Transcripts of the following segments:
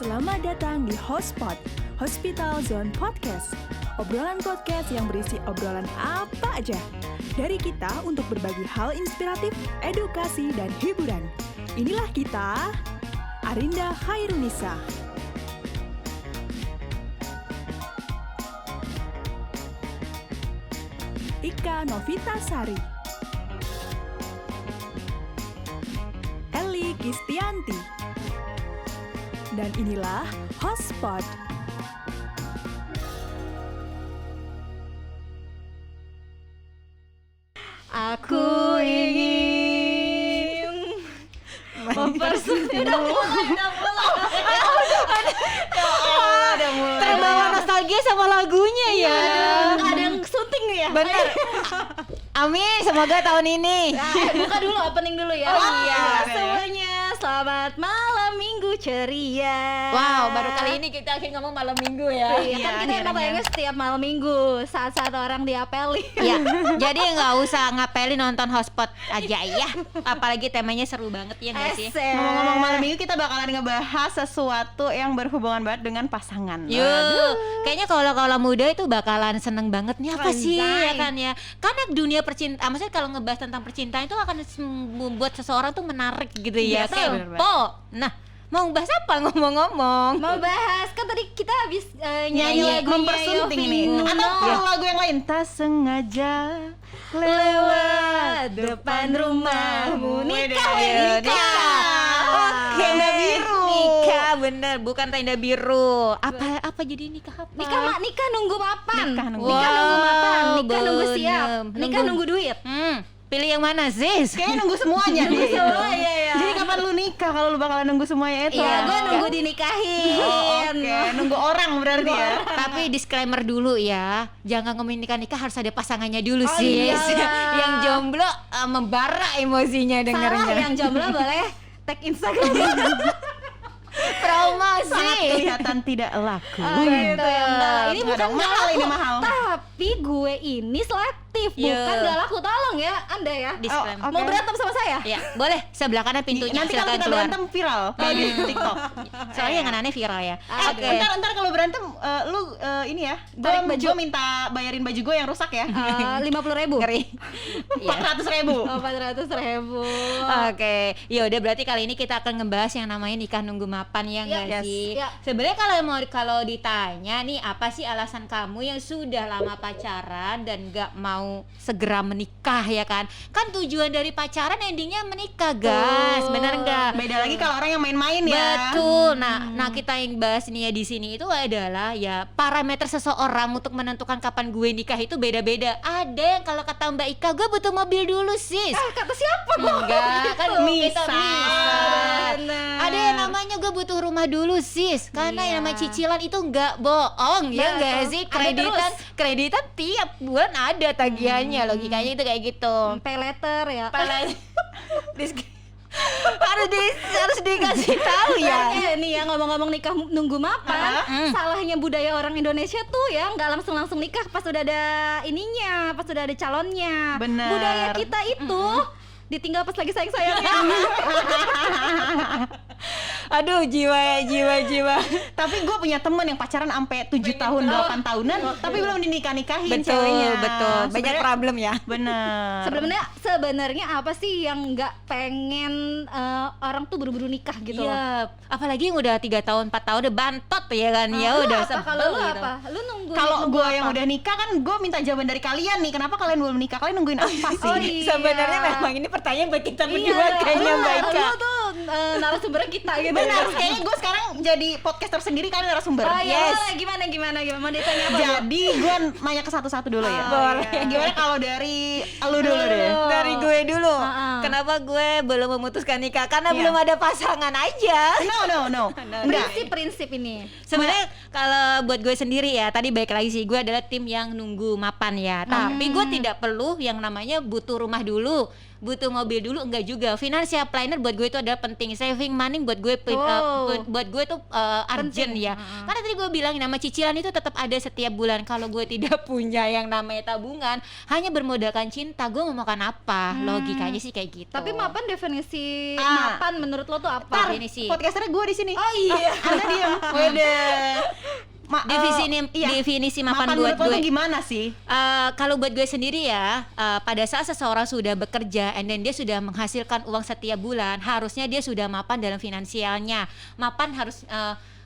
Selamat datang di Hotspot, Hospital Zone Podcast. Obrolan podcast yang berisi obrolan apa aja. Dari kita untuk berbagi hal inspiratif, edukasi, dan hiburan. Inilah kita, Arinda Khairunisa. Ika Novitasari. Eli Kistianti. Dan inilah Hotspot. Aku ingin mempersempit. Udah mulai. Terbawa nostalgia sama lagunya ya. Ada yang syuting nih ya. Bener. Amin, semoga tahun ini. Buka dulu opening dulu ya. Oh iya. Semuanya selamat malam minggu ceria. Wow, baru kali ini kita akhirnya ngomong malam minggu ya. Iya, kan kita emang tayangnya setiap malam minggu saat-saat orang diapeli. Iya, jadi nggak usah ngapelin, nonton Hotspot aja ya. Apalagi temanya seru banget ya nggak sih? Ngomong-ngomong malam minggu kita bakalan ngebahas sesuatu yang berhubungan banget dengan pasangan. Yuk, kayaknya kalau muda itu bakalan seneng banget nih apa sih ya kan ya? Karena dunia percintaan, maksudnya kalau ngebahas tentang percintaan itu akan membuat seseorang tuh menarik gitu ya. Betul. Kepo. Nah, mau bahas apa ngomong-ngomong? Mau bahas kan tadi kita habis Nyanyi lagunya mempersunting Yovie nih. Gunawan. Atau lagu yang lain. Tak sengaja lewat depan rumahmu. Nikah. Tenda biru. Nikah bener, bukan tenda biru. Apa jadi nikah apa? Nikah nunggu mapan. Nikah nunggu mapan. Nikah bener. nunggu siap. Nikah nunggu duit. Pilih yang mana, Sis? Kayaknya nunggu semuanya Nunggu nih. semua, iya. Jadi kapan lu nikah kalau lu bakalan nunggu semuanya itu? Iya, gue nunggu dinikahin. Oke, nunggu orang berarti ya. Tapi disclaimer dulu ya, jangan ngomongin nikah harus ada pasangannya dulu Oh, sih. iyalah. Yang jomblo membara emosinya Salah dengernya. yang jomblo boleh tag Instagram. Promosi. Sangat kelihatan tidak laku. Gitu ya. Enggak, ini Nggak bukan dong, nggak mahal laku, ini mahal. tapi gue ini selektif, Iya. bukan gak laku. Tolong ya, Anda ya. Disclaimer. Oke. Mau berantem sama saya? Ya, boleh sebelah kanan pintunya Nanti kalau silakan kita keluar. berantem viral kayak di TikTok. Soalnya yang aneh viral ya. Oke. Ntar kalau berantem lu ini ya, Tarik baju. gue minta bayarin baju gue yang rusak ya. 50.000. Ngeri. Iya. 400.000. 400.000. Oke, ya udah berarti kali ini kita akan ngebahas yang namanya nikah nunggu mapan ya nggak Yes. sih? Ya. Sebenarnya kalau ditanya nih apa sih alasan kamu yang sudah lama pacaran dan nggak mau segera menikah ya kan? Kan tujuan dari pacaran endingnya menikah guys, bener nggak? Beda lagi kalau orang yang main-main ya. Betul. Nah kita yang bahas nih ya di sini itu adalah ya parameter seseorang untuk menentukan kapan gue nikah itu beda-beda. Ada yang kalau kata Mbak Ika, gue butuh mobil dulu sis. Kata siapa gue? Enggak, kan kita Misal. Bener. ada yang namanya gue butuh rumah dulu sis, karena yang namanya cicilan itu enggak bohong ya enggak Betul. sih, Ada kreditan tiap bulan ada tagihannya, logikanya itu kayak gitu. Pay letter ya. harus dikasih tahu ya. Nih ya ngomong-ngomong nikah nunggu mapan, salahnya budaya orang Indonesia tuh ya nggak langsung nikah pas udah ada ininya, pas udah ada calonnya. Bener. Budaya kita itu ditinggal pas lagi sayang-sayangnya. Aduh jiwa. Tapi gue punya temen yang pacaran sampai 7 tahun, 8 tahunan, tapi belum dinikah-nikahin ceweknya. Betul. Banyak Sebenarnya- problem ya. Bener. Sebenarnya apa sih yang nggak pengen orang tuh buru-buru nikah gitu loh? Iya, apalagi yang udah 3 tahun 4 tahun udah bantot ya kan, ya Lu udah apa? Kalau lu gitu. apa? Lu nunggu. Kalau nunggu gue apa? yang udah nikah kan gue minta jawaban dari kalian nih, kenapa kalian belum nikah? Kalian nungguin apa sih? Oh, iya. Sebenarnya memang ini pertanyaan buat kita Iya, berdua kayaknya Mbak Ika. Lu tuh narasumbernya kita gitu. Benar, kayaknya gue sekarang jadi podcaster sendiri, kalian narasumber. Oh iya, Yes. boleh. Gimana? Mau ditanya apa? Jadi gue nanya ke satu-satu dulu ya. Boleh. Gimana kalau dari lu dulu deh? Dari gue dulu. Heeh. Kenapa gue belum memutuskan nikah? Karena Iya. belum ada pasangan aja. No. Enggak. Prinsip ini. Sebenarnya kalau buat gue sendiri ya, tadi baik lagi sih, gue adalah tim yang nunggu mapan ya. Tapi gue tidak perlu yang namanya butuh rumah dulu. butuh mobil dulu, enggak juga. Financial planner buat gue itu adalah penting. Saving money buat gue buat gue tuh urgent ya. Karena tadi gue bilang nama cicilan itu tetap ada setiap bulan. Kalau gue tidak punya yang namanya tabungan, hanya bermodalkan cinta, gue mau makan apa? Logikanya sih kayak gitu. Tapi mapan definisi mapan menurut lo tuh apa? Definisi. Podcasternya gue di sini. Oh iya. Anda diam. Wede. Definisi mapan buat gue gue gimana sih? Kalau buat gue sendiri ya, pada saat seseorang sudah bekerja and then dia sudah menghasilkan uang setiap bulan, harusnya dia sudah mapan dalam finansialnya. Mapan harus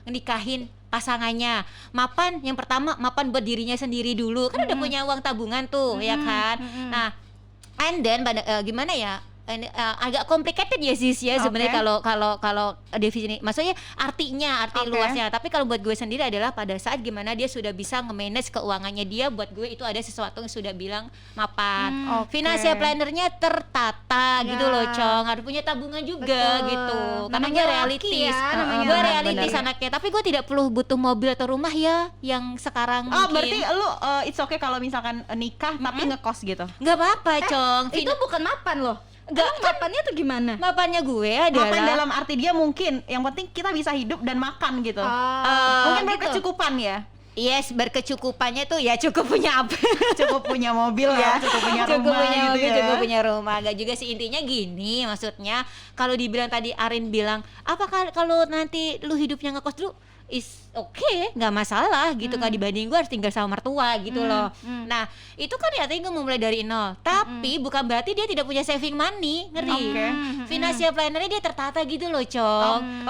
nikahin pasangannya. Mapan yang pertama mapan buat dirinya sendiri dulu, kan udah punya uang tabungan tuh, ya kan. Nah, and then gimana ya? Agak complicated ya sis ya sebenarnya kalau definisi, maksudnya arti luasnya. Tapi kalau buat gue sendiri adalah pada saat gimana dia sudah bisa nge-manage keuangannya dia, buat gue itu ada sesuatu yang sudah bilang mapan. Financial plannernya tertata gitu loh, Cong. Harus punya tabungan juga gitu. Karena gue realistis. Gue realistis anaknya, tapi gue tidak perlu butuh mobil atau rumah ya yang sekarang mungkin. Berarti lu it's okay kalau misalkan nikah tapi ngekos gitu. Nggak apa-apa, Cong. Itu bukan mapan loh. Enggak, mapannya tuh gimana? Mapannya gue adalah mapan dalam arti dia mungkin yang penting kita bisa hidup dan makan gitu. Mungkin berkecukupan ya. Yes, berkecukupannya tuh ya cukup punya apa? Cukup punya mobil ya, cukup punya rumah gitu ya. Cukup punya rumah. Gak juga sih, intinya gini, maksudnya kalau dibilang tadi Arin bilang, apa kalau nanti lu hidupnya ngekos dulu? Is okay, nggak masalah gitu kan, dibanding gue harus tinggal sama mertua gitu loh. Nah itu kan ya tadi gue memulai dari nol, tapi bukan berarti dia tidak punya saving money, ngerti? Financial plannernya dia tertata gitu loh, Cong.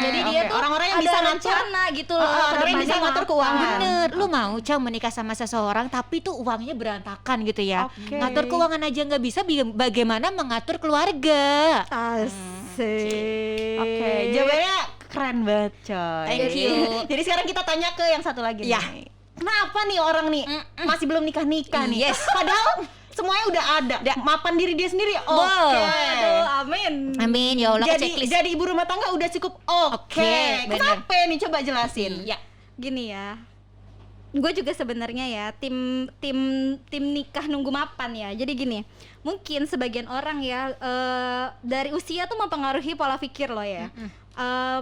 Jadi dia tuh orang-orang yang bisa ngatur gitu loh. orang yang bisa ngatur keuangan. Bener, lu mau Cong menikah sama seseorang tapi tuh uangnya berantakan gitu ya. Ngatur keuangan aja nggak bisa, bagaimana mengatur keluarga? Asik. Jawabannya keren banget, coy. Thank you. Jadi sekarang kita tanya ke yang satu lagi nih. Kenapa nih orang nih masih belum nikah-nikah nih? Yes. Padahal semuanya udah ada. Mapan diri dia sendiri. Aduh, amin. Amin ya Allah. Jadi ibu rumah tangga udah cukup. Bener. Kenapa nih? Coba jelasin. Iya. Gini ya. Gue juga sebenarnya ya tim nikah nunggu mapan ya. Jadi gini, mungkin sebagian orang ya dari usia tuh mempengaruhi pola pikir lo ya.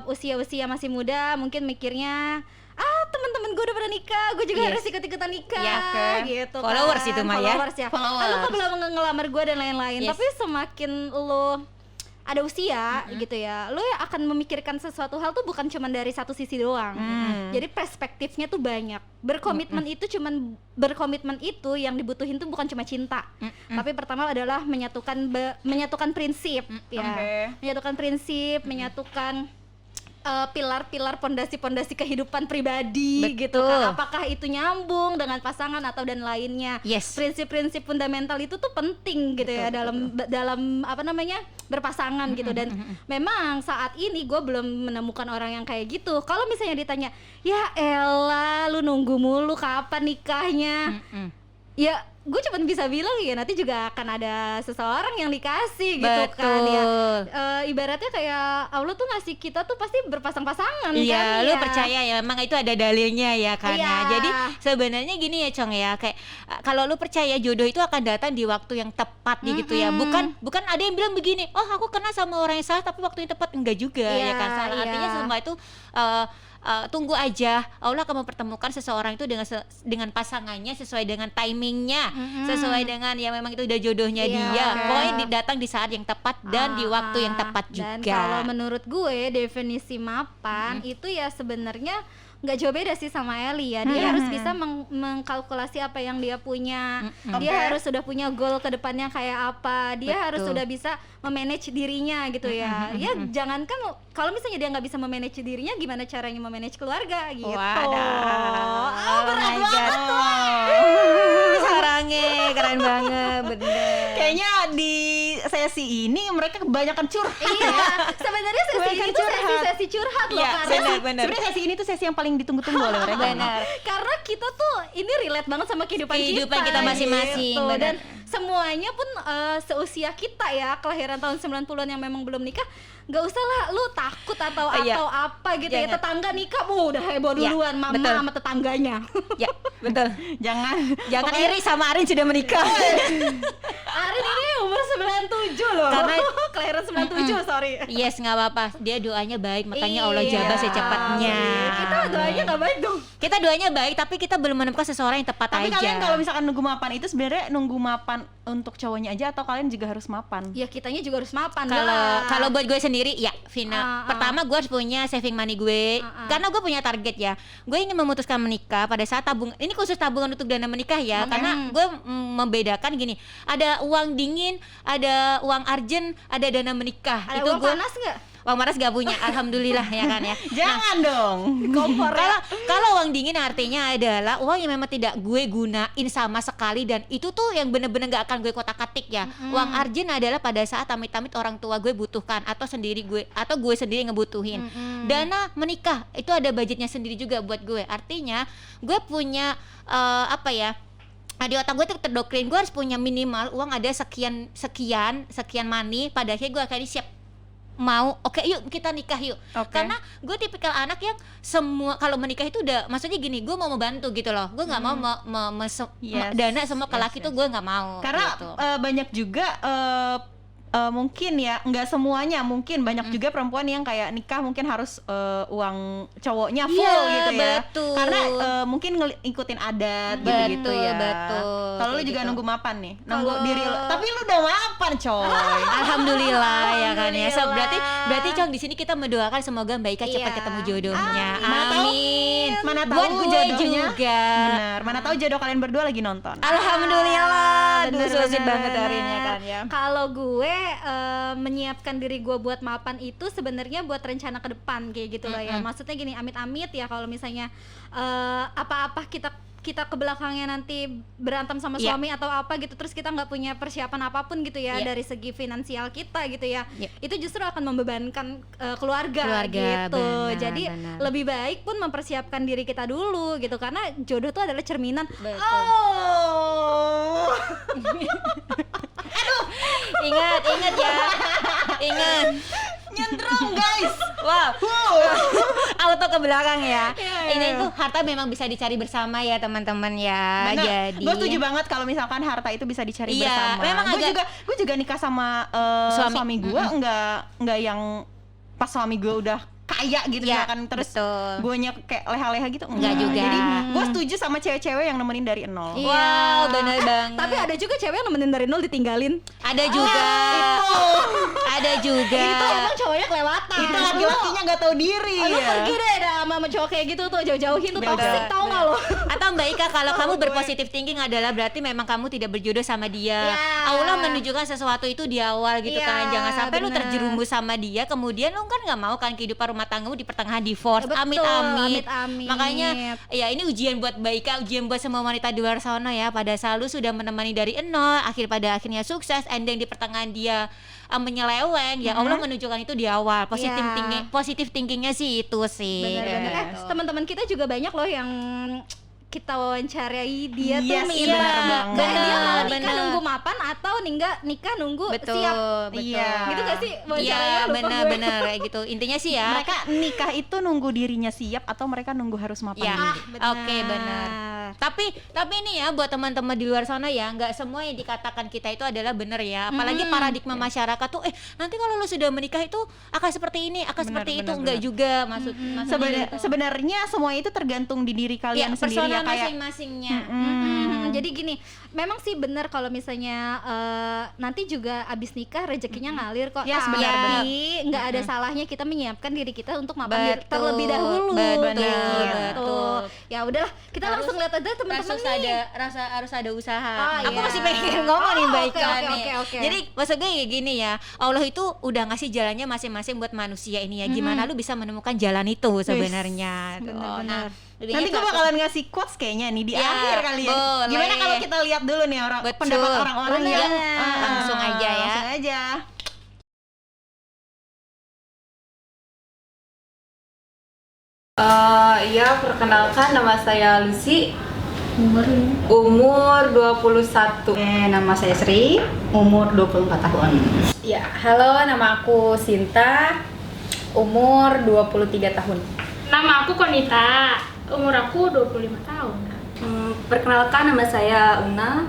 Usia masih muda mungkin mikirnya teman-teman gue udah pada nikah, gue juga harus ikut-ikutan nikah gitu. Followers kan. Itu mah ya. Lu kok belum ngelamar gue dan lain-lain. Tapi semakin lo ada usia gitu ya, lo ya akan memikirkan sesuatu hal tuh bukan cuma dari satu sisi doang. Jadi perspektifnya tuh banyak. Berkomitmen itu yang dibutuhin tuh bukan cuma cinta, tapi pertama adalah menyatukan prinsip menyatukan prinsip, menyatukan pilar-pilar pondasi-pondasi kehidupan pribadi. Gitu kan. Apakah itu nyambung dengan pasangan atau dan lainnya. Prinsip-prinsip fundamental itu tuh penting gitu ya dalam apa namanya berpasangan gitu. Dan memang saat ini gue belum menemukan orang yang kayak gitu. Kalau misalnya ditanya, ya elah lu nunggu mulu kapan nikahnya, ya gue cuma bisa bilang ya nanti juga akan ada seseorang yang dikasih gitu. Kan ya. Ibaratnya kayak Allah tuh ngasih kita tuh pasti berpasang-pasangan kan. Lu percaya ya, memang itu ada dalilnya ya kan. Jadi sebenarnya gini ya, Cong ya, kayak kalau lu percaya jodoh itu akan datang di waktu yang tepat gitu ya. Bukan ada yang bilang begini, oh aku kenal sama orang yang salah tapi waktu yang tepat, enggak juga ya kan. Artinya semua itu tunggu aja, Allah akan mempertemukan seseorang itu dengan pasangannya sesuai dengan timingnya, sesuai dengan ya memang itu udah jodohnya dia. Pokoknya datang di saat yang tepat dan di waktu yang tepat juga. Dan kalau menurut gue definisi mapan itu ya sebenarnya nggak jauh beda sih sama Eli ya. Dia harus bisa mengkalkulasi apa yang dia punya. Dia harus sudah punya goal ke depannya kayak apa. Dia harus sudah bisa memanage dirinya gitu ya. Ya jangankan kalau misalnya dia nggak bisa memanage dirinya, gimana caranya memanage keluarga gitu. Berat banget tuh. Sarangnya keren banget, bener. Kayaknya di sesi ini mereka kebanyakan curhat. Sebenarnya sesi ini tuh sesi curhat loh. Karena sebenarnya sesi ini tuh sesi yang paling ditunggu-tunggu oleh mereka. Benar. Karena kita tuh ini relate banget sama kehidupan kita masing-masing. Gitu. Dan semuanya pun seusia kita ya, kelahiran tahun 90-an yang memang belum nikah, nggak usah lah lu takut atau apa gitu ya. Tetangga nikah, udah heboh duluan mama sama tetangganya. Ya, betul. Jangan Iri sama Arin sudah menikah. Arin ini umur 97 loh. Karena kelahiran 97, sorry. Yes, nggak apa-apa. Dia doanya baik, makanya Allah jabah secepatnya. Kita doanya nggak baik dong. Kita doanya baik, tapi kita belum menemukan seseorang yang tepat Tapi aja. kalian kalau misalkan nunggu mapan itu sebenarnya nunggu mapan untuk cowoknya aja atau kalian juga harus mapan? Ya kitanya juga harus mapan. Kalau buat gue sendiri ya Vina, pertama gue harus punya saving money gue, karena gue punya target ya. Gue ingin memutuskan menikah pada saat tabung. Ini khusus tabungan untuk dana menikah ya, karena gue membedakan gini. Ada uang dingin, ada uang urgent, ada dana menikah. Ada itu uang gue panas nggak? uang panas gak punya, alhamdulillah ya kan ya. Jangan dong. Kompor ya. Kalau uang dingin artinya adalah uang yang memang tidak gue gunain sama sekali, dan itu tuh yang bener-bener gak akan gue kotak-katik ya. Uang urgent adalah pada saat amit-amit orang tua gue butuhkan atau gue sendiri ngebutuhin. Dana menikah itu ada budgetnya sendiri juga buat gue. Artinya gue punya di otak gue tuh terdoktrin, gue harus punya minimal uang ada sekian money, pada akhirnya gue akan siap mau oke, yuk kita nikah yuk. Karena gue tipikal anak yang semua kalau menikah itu udah, maksudnya gini, gue mau membantu gitu loh. Gue nggak mau dana semua ke laki tuh gue nggak mau. Karena gitu. Banyak juga mungkin ya, nggak semuanya, mungkin banyak juga perempuan yang kayak nikah mungkin harus uang cowoknya full gitu ya. Betul. Karena mungkin ikutin adat gitu ya. Betul. Kalau lu juga nunggu mapan nih, nunggu diri lu. Tapi lu udah mapan, coy. Alhamdulillah ya kan ya. So, berarti Cong di sini kita mendoakan semoga Mbak Ika cepat ketemu jodohnya. Amin. Mana tahu buat gue jodohnya juga. Benar. Mana tahu jodoh kalian berdua lagi nonton. Alhamdulillah. Aduh, so sweet Bener-bener. banget hari ini kan ya. Kalau gue menyiapkan diri gue buat mapan itu sebenarnya buat rencana ke depan kayak gitu loh ya. Maksudnya gini, amit-amit ya kalau misalnya apa-apa kita ke belakangnya nanti berantem sama suami atau apa gitu, terus kita nggak punya persiapan apapun gitu ya dari segi finansial kita gitu ya, itu justru akan membebankan keluarga gitu. Benar, Jadi benar. lebih baik pun mempersiapkan diri kita dulu gitu, karena jodoh itu adalah cerminan. Ingat ya. Ingat. Nyendrong, guys. Wow. Auto ke belakang ya. Ini tuh harta memang bisa dicari bersama ya teman-teman ya. Bener. Jadi Gue setuju banget kalau misalkan harta itu bisa dicari Iya, bersama. memang Gue juga nikah sama suami gue, enggak yang pas suami gue udah kaya gitu Iya, misalkan, terus betul. guenya kayak leha-leha gitu, Enggak juga. Jadi gue setuju sama cewek-cewek yang nemenin dari nol. Wow, bener banget. Tapi ada juga cewek yang nemenin dari nol ditinggalin. Ada juga. Ada juga. Itu emang cowoknya kelewatan. Itu laki-lakinya nggak tahu diri. Lu pergi deh dah sama cowok kayak gitu tuh, jauh-jauhin tuh, toxic tau gak lo? Atau Mbak Ika, kalau kamu berpositif thinking adalah berarti memang kamu tidak berjodoh sama dia. Allah menunjukkan sesuatu itu di awal gitu kan. Jangan sampai lu bener. terjerumus sama dia, kemudian lu kan nggak mau kan kehidupan rumah tanggamu di pertengahan divorce. Betul, Amit-amit. amit-amit. Makanya ya ini ujian buat Mbak Ika, ujian buat semua wanita di luar sana ya. Pada saat lu sudah menemani dari nol, pada akhirnya sukses, ending di pertengahan dia menyeleweng, ya Allah menunjukkan itu di awal. Positif thinkingnya sih itu sih. Bener-bener. Teman-teman kita juga banyak loh yang kita wawancarai dia tuh Yes, minta bener banget. dia mau nikah Bener. nunggu mapan atau nikah nunggu Betul, siap. betul. Iya. Gitu gak sih wawancaranya? Iya, Lupa gue. benar-benar kayak gitu. Intinya sih ya. Mereka nikah itu nunggu dirinya siap atau mereka nunggu harus mapan Ya, dulu? oke benar. Tapi ini ya buat teman-teman di luar sana ya, nggak semua yang dikatakan kita itu adalah benar ya. Apalagi paradigma masyarakat tuh, nanti kalau lu sudah menikah itu akan seperti ini, akan seperti itu, enggak juga maksudnya gitu. Sebenarnya semua itu tergantung di diri kalian Ya, sendiri ya, personal kayak masing-masingnya. Jadi gini, memang sih benar kalau misalnya nanti juga abis nikah rezekinya ngalir kok. Yes, benar, Tapi nggak ada salahnya kita menyiapkan diri kita untuk mapan Betul, terlebih dahulu. betul, Gitu. betul. Ya udahlah, kita langsung lihat aja teman-teman nih. harus ada usaha. Oh, Aku iya. masih pengen ngomong nih Mbak Ika nih. Oke. Jadi maksud gue kayak gini ya, Allah itu udah ngasih jalannya masing-masing buat manusia ini ya. Gimana lu bisa menemukan jalan itu sebenarnya. bener-bener. nanti gue bakalan ngasih quotes kayaknya nih di Ya, akhir kali ya. boleh. Gimana kalau kita lihat dulu nih Betul. pendapat orang-orang Bener. yang Langsung aja ya. Langsung aja. Iya, perkenalkan nama saya Lucy. Umur 21. Nama saya Sri, umur 24 tahun. Ya, halo, nama aku Sinta, umur 23 tahun. Nama aku Konita, umur aku 25 tahun. Perkenalkan, nama saya Una,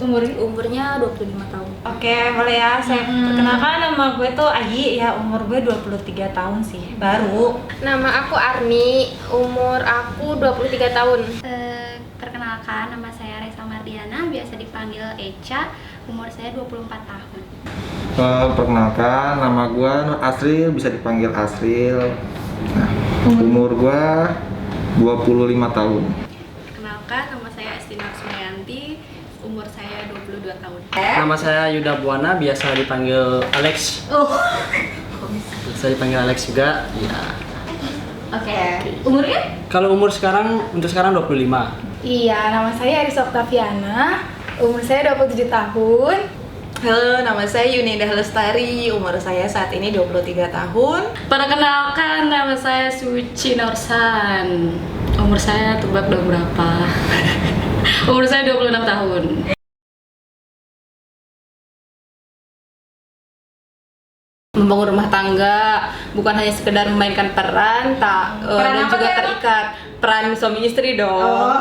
umurnya 25 tahun. Oke, boleh ya. Saya perkenalkan, nama gue tuh Ayi, ya umur gue 23 tahun sih, baru. Nama aku Arni, umur aku 23 tahun. Perkenalkan, nama saya Reza Mardiana, biasa dipanggil Echa, umur saya 24 tahun. Perkenalkan, nama gue Nur Asril, bisa dipanggil Asril. Nah, umur gue 25 tahun. Perkenalkan, nama saya Estina Sumayanti, umur saya 22 tahun. Nama saya Yuda Buana, biasa dipanggil Alex. Bisa dipanggil Alex juga. Ya. Oke. Umurnya? Kalau untuk sekarang 25. Iya, nama saya Arisa Oktaviana, umur saya 27 tahun. Halo, nama saya Yunindah Lestari, umur saya saat ini 23 tahun. Perkenalkan, nama saya Suci Norsan, umur saya tebak dong berapa? Umur saya 26 tahun. Membangun rumah tangga bukan hanya sekedar memainkan peran, dan juga terikat peran suami istri dong.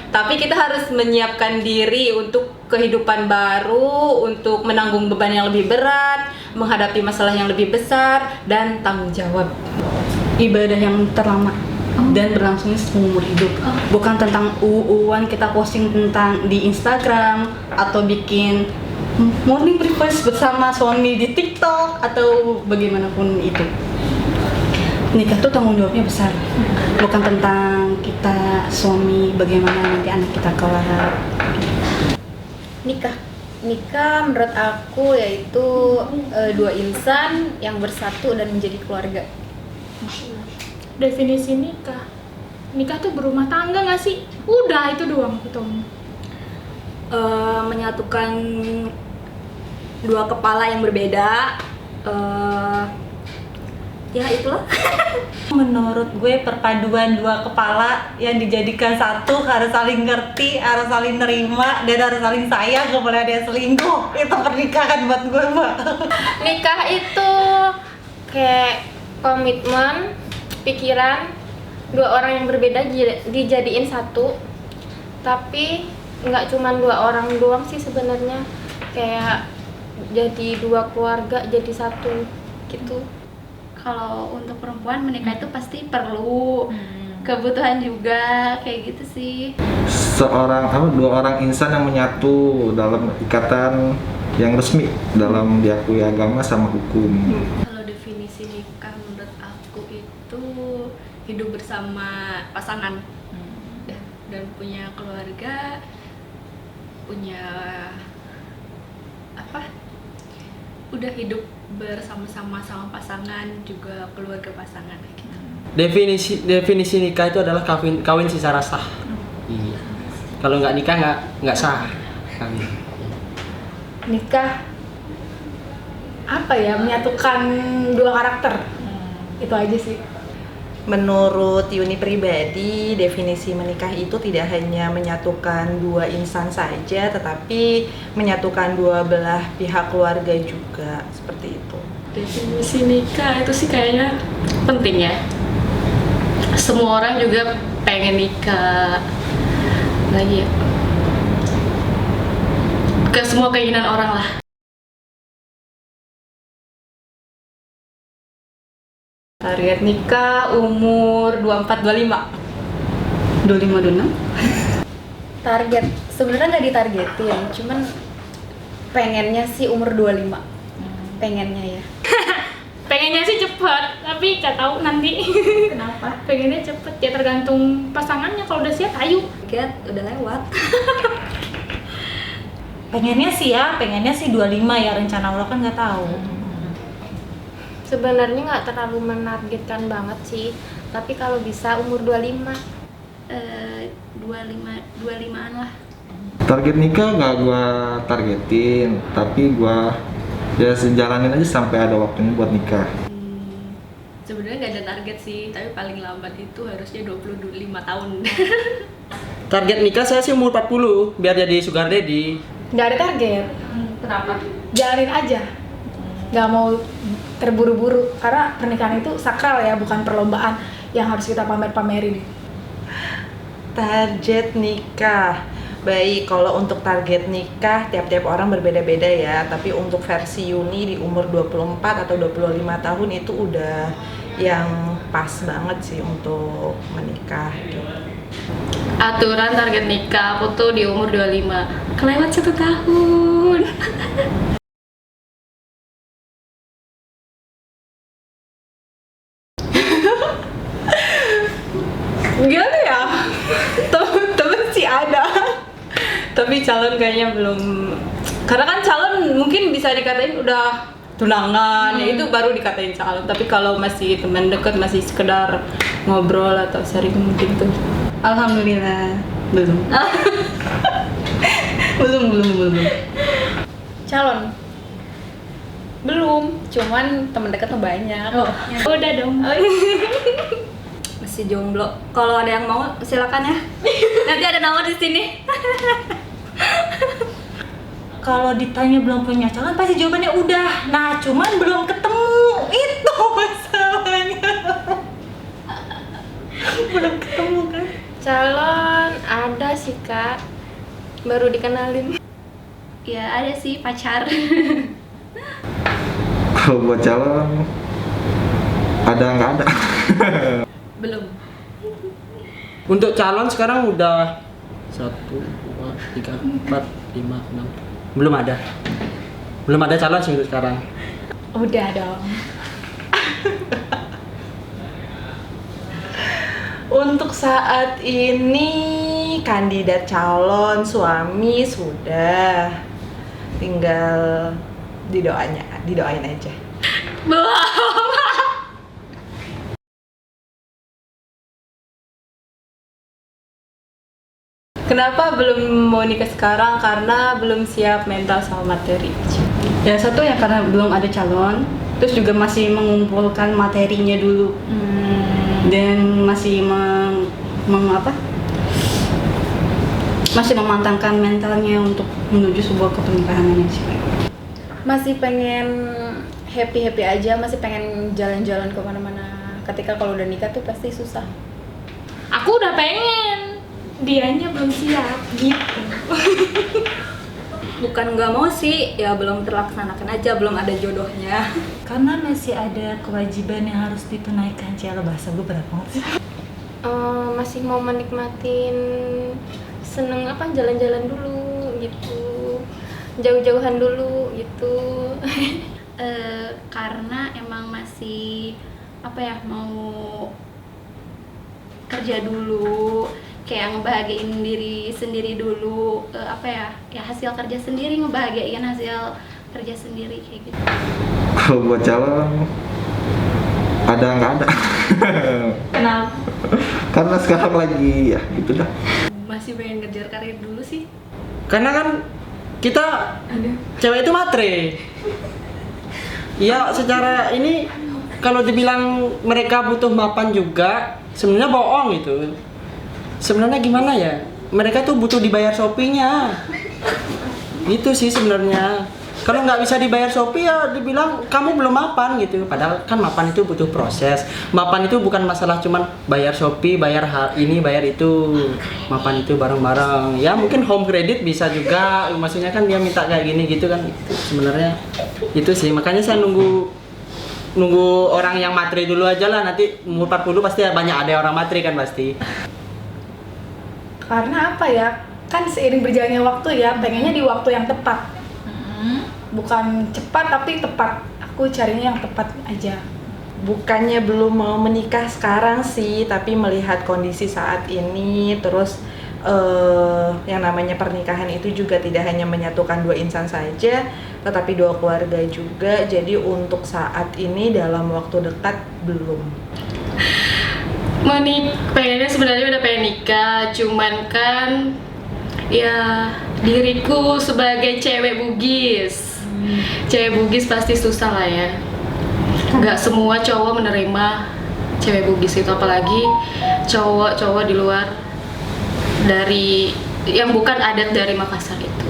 Tapi kita harus menyiapkan diri untuk kehidupan baru, untuk menanggung beban yang lebih berat, menghadapi masalah yang lebih besar, dan tanggung jawab. Ibadah yang terlama dan berlangsungnya seumur hidup. Bukan tentang uuan kita posting tentang di Instagram atau bikin morning breakfast bersama suami di TikTok atau bagaimanapun itu. Nikah tuh tanggung jawabnya besar. Bukan tentang kita suami bagaimana nanti anak kita kelak. Nikah menurut aku yaitu dua insan yang bersatu dan menjadi keluarga. Definisi nikah. Nikah tuh berumah tangga nggak sih? Udah itu doang ketemu. Menyatukan dua kepala yang berbeda. Ya itulah. Menurut gue perpaduan dua kepala yang dijadikan satu harus saling ngerti, harus saling nerima, dan harus saling sayang, gak boleh ada yang selingkuh. Itu pernikahan buat gue, Mbak. Nikah itu kayak komitmen, pikiran dua orang yang berbeda dijadiin satu. Tapi nggak cuma dua orang doang sih sebenarnya, kayak jadi dua keluarga jadi satu gitu. Kalau untuk perempuan menikah itu pasti perlu kebutuhan juga, kayak gitu sih. Dua orang insan yang menyatu dalam ikatan yang resmi dalam diakui agama sama hukum. Kalau definisi nikah menurut aku itu hidup bersama pasangan dan punya keluarga, punya udah hidup bersama-sama sama pasangan, juga keluarga pasangan gitu. Definisi nikah itu adalah kawin secara sah. Iya. Kalau nggak nikah nggak sah kawin. Nikah apa ya, menyatukan dua karakter. Itu aja sih. Menurut Yuni pribadi, definisi menikah itu tidak hanya menyatukan dua insan saja, tetapi menyatukan dua belah pihak keluarga juga, seperti itu. Definisi nikah itu sih kayaknya penting ya. Semua orang juga pengen nikah lagi ya. Ke semua keinginan orang lah. Target nikah umur 24-25. 25-26. Target sebenarnya nggak ditargetin, cuman pengennya sih umur 25. Pengennya ya. Pengennya sih cepet, tapi nggak tahu nanti. Kenapa? Pengennya cepet ya, tergantung pasangannya. Kalau udah siap ayo. Udah lewat. Pengennya sih 25 ya, rencana Allah kan nggak tahu. Sebenarnya nggak terlalu menargetkan banget sih, tapi kalau bisa umur 25. 25-an lah. Target nikah gak gua targetin, tapi gua ya sejalanin aja sampai ada waktunya buat nikah. Sebenarnya nggak ada target sih, tapi paling lambat itu harusnya 25 tahun. Target nikah saya sih umur 40 biar jadi sugar daddy. Nggak ada target. Kenapa? Jalanin aja. Nggak mau terburu-buru karena pernikahan itu sakral ya, bukan perlombaan yang harus kita pamer-pamerin. Target nikah. Baik, kalau untuk target nikah tiap-tiap orang berbeda-beda ya. Tapi untuk versi Yuni di umur 24 atau 25 tahun itu udah yang pas banget sih untuk menikah gitu. Aturan target nikah aku tuh di umur 25. Kelewat 1 tahun. Gimana ya? Temen sih ada. Tapi calon kayaknya belum. Karena kan calon mungkin bisa dikatain udah tunangan, ya itu baru dikatain calon. Tapi kalau masih teman dekat, masih sekedar ngobrol atau sharing mungkin tuh. Alhamdulillah belum. belum. Calon belum, cuman teman dekat tuh banyak. Udah dong. Masih jomblo. Kalau ada yang mau silakan ya. Nanti ada nomor di sini. Kalau ditanya belum punya calon pasti jawabannya udah. Nah, cuman belum ketemu. Itu masalahnya. Belum ketemu kan? Calon ada sih Kak, baru dikenalin. Ya ada sih pacar. Kalau buat calon ada nggak ada? Belum. Untuk calon sekarang udah 1, 2, 3, 4, 5, 6. Belum ada calon sih untuk sekarang. Udah dong. Untuk saat ini kandidat calon suami sudah, tinggal didoain aja. Kenapa belum mau nikah sekarang? Karena belum siap mental sama materi. Ya satu ya karena belum ada calon, terus juga masih mengumpulkan materinya dulu. Dan masih masih memantangkan mentalnya untuk menuju sebuah kepernikahan ini sih. Masih pengen happy aja, masih pengen jalan-jalan kemana-mana. Ketika kalau udah nikah tuh pasti susah. Aku udah pengen, dianya belum siap gitu. Bukan nggak mau sih, ya belum terlaksanakan aja, belum ada jodohnya. Karena masih ada kewajiban yang harus ditunaikan. Ciala bahasa gue berat banget sih. Masih mau menikmatin seneng jalan-jalan dulu gitu, jauh-jauhan dulu gitu. Karena emang masih mau kerja dulu, kayak ngebahagiain diri sendiri dulu, ya hasil kerja sendiri, ngebahagiain hasil kerja sendiri kayak gitu. Kalau buat calon ada nggak ada? Kenapa? Karena sekarang lagi ya gitu dah. Masih pengen ngejar karir dulu sih. Karena kan kita cewek itu matre. Ya secara ini kalau dibilang mereka butuh mapan juga sebenarnya bohong itu. Sebenarnya gimana ya? Mereka tuh butuh dibayar Shopee-nya. Gitu sih sebenarnya. Kalau nggak bisa dibayar Shopee ya dibilang kamu belum mapan gitu. Padahal kan mapan itu butuh proses. Mapan itu bukan masalah cuman bayar Shopee, bayar hal ini, bayar itu. Mapan itu bareng-bareng. Ya mungkin home credit bisa juga. Maksudnya kan dia minta kayak gini gitu kan. Itu sebenarnya itu sih. Makanya saya nunggu orang yang matre dulu aja lah. Nanti umur 40 pasti banyak ada orang matre kan pasti. Karena kan seiring berjalannya waktu ya, pengennya di waktu yang tepat. Bukan cepat tapi tepat. Aku carinya yang tepat aja. Bukannya belum mau menikah sekarang sih, tapi melihat kondisi saat ini, terus yang namanya pernikahan itu juga tidak hanya menyatukan dua insan saja, tetapi dua keluarga juga. Jadi untuk saat ini dalam waktu dekat belum. Pengennya sebenarnya udah pengen nikah, cuman kan ya diriku sebagai cewek Bugis. Cewek Bugis pasti susah lah ya. Nggak semua cowok menerima cewek Bugis itu, apalagi cowok-cowok di luar dari yang bukan adat dari Makassar itu.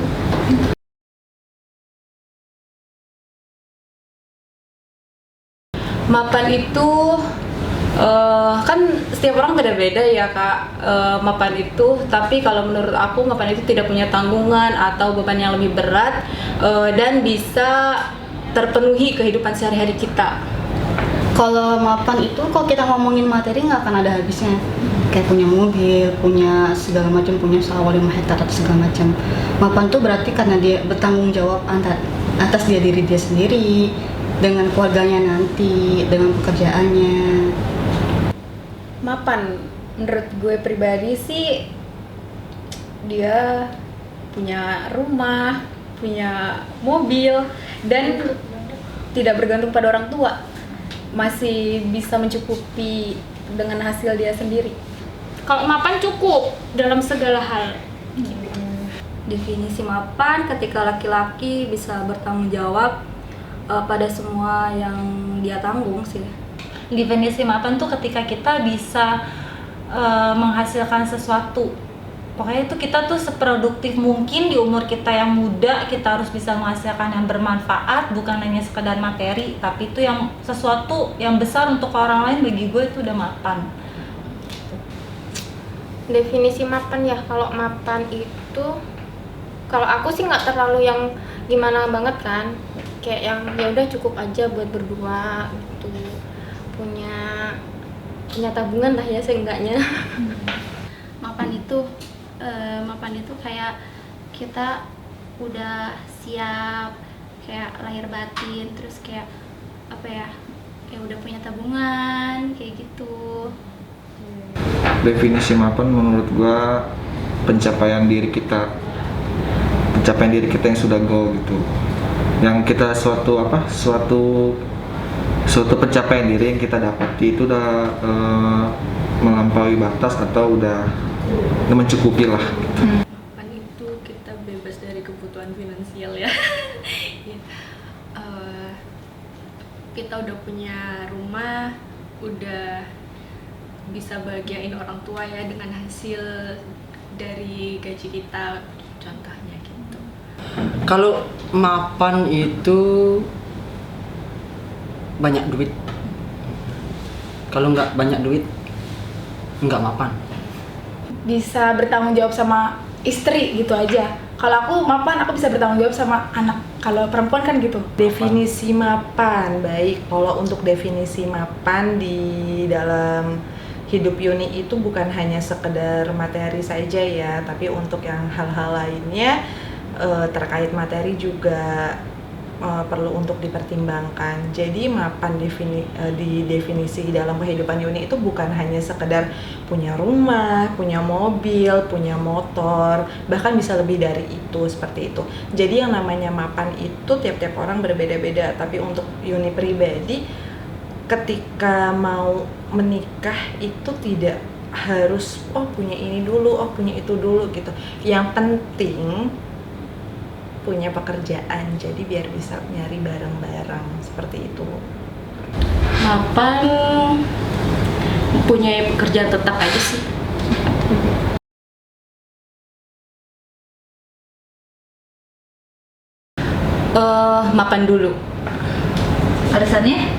Mapan itu kan setiap orang beda-beda ya Kak, mapan itu. Tapi kalau menurut aku mapan itu tidak punya tanggungan atau beban yang lebih berat, dan bisa terpenuhi kehidupan sehari-hari kita. Kalau mapan itu kalau kita ngomongin materi nggak akan ada habisnya. Kayak punya mobil, punya segala macam, punya sawah 5 hektar atau segala macam. Mapan tuh berarti karena dia bertanggung jawab atas diri dia sendiri, dengan keluarganya nanti, dengan pekerjaannya. Mapan, menurut gue pribadi sih dia punya rumah, punya mobil, dan tidak bergantung pada orang tua, masih bisa mencukupi dengan hasil dia sendiri. Kalau mapan cukup dalam segala hal. Definisi mapan ketika laki-laki bisa bertanggung jawab pada semua yang dia tanggung sih. Definisi mapan tuh ketika kita bisa menghasilkan sesuatu. Pokoknya itu kita tuh seproduktif mungkin di umur kita yang muda, kita harus bisa menghasilkan yang bermanfaat, bukan hanya sekedar materi, tapi itu yang sesuatu yang besar untuk orang lain. Bagi gue itu udah mapan. Definisi mapan ya, kalau mapan itu, kalau aku sih nggak terlalu yang gimana banget kan, kayak yang ya udah cukup aja buat berdua gitu, punya tabungan lah ya seenggaknya. Mapan itu kayak kita udah siap, kayak lahir batin, terus kayak apa ya, kayak udah punya tabungan kayak gitu. Definisi mapan menurut gua pencapaian diri kita yang sudah goal gitu, yang kita suatu pencapaian diri yang kita dapati itu udah melampaui batas atau udah mencukupi lah gitu. Mapan itu kita bebas dari kebutuhan finansial ya. Kita udah punya rumah, udah bisa bahagiain orang tua ya dengan hasil dari gaji kita, contohnya gitu. Kalau mapan itu banyak duit. Kalau nggak banyak duit, nggak mapan. Bisa bertanggung jawab sama istri gitu aja. Kalau aku mapan, aku bisa bertanggung jawab sama anak. Kalau perempuan kan gitu. Definisi mapan, baik. Kalau untuk definisi mapan di dalam hidup Yuni itu bukan hanya sekedar materi saja ya, tapi untuk yang hal-hal lainnya terkait materi juga perlu untuk dipertimbangkan. Jadi mapan di definisi dalam kehidupan Yuni itu bukan hanya sekedar punya rumah, punya mobil, punya motor, bahkan bisa lebih dari itu, seperti itu. Jadi yang namanya mapan itu tiap-tiap orang berbeda-beda, tapi untuk Yuni pribadi ketika mau menikah itu tidak harus punya ini dulu, punya itu dulu gitu. Yang penting punya pekerjaan, jadi biar bisa nyari bareng-bareng, seperti itu. Mapan punya pekerjaan tetap aja sih. Mapan dulu. Alasannya?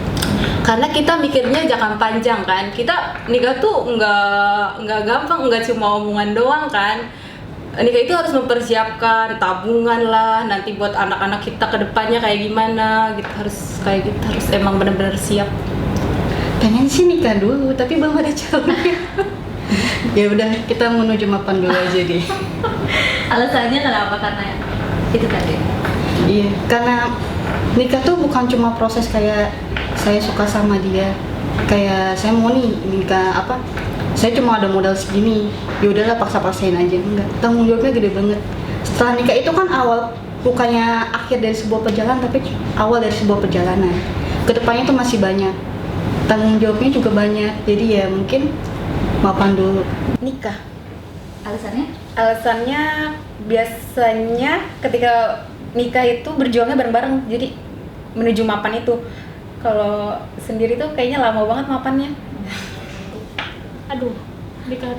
Karena kita mikirnya jangka panjang kan. Kita nikah tuh nggak gampang, nggak cuma omongan doang kan. Nikah itu harus mempersiapkan tabungan lah, nanti buat anak-anak kita ke depannya kayak gimana gitu, harus emang benar-benar siap. Pengen sih nikah dulu, tapi belum ada calon. Ya udah, kita menuju mapan dulu aja deh. Alasannya kenapa? Karena itu tadi. Iya, karena nikah tuh bukan cuma proses kayak saya suka sama dia, kayak saya mau nih nikah saya cuma ada modal segini, yaudahlah paksa-paksain aja. Enggak, tanggung jawabnya gede banget. Setelah nikah itu kan awal, bukannya akhir dari sebuah perjalanan, tapi awal dari sebuah perjalanan. Kedepannya tuh masih banyak, tanggung jawabnya juga banyak. Jadi ya mungkin mapan dulu. Nikah. Alasannya? Alasannya biasanya ketika nikah itu berjuangnya bareng-bareng, jadi menuju mapan itu. Kalau sendiri tuh kayaknya lama banget mapannya. Aduh,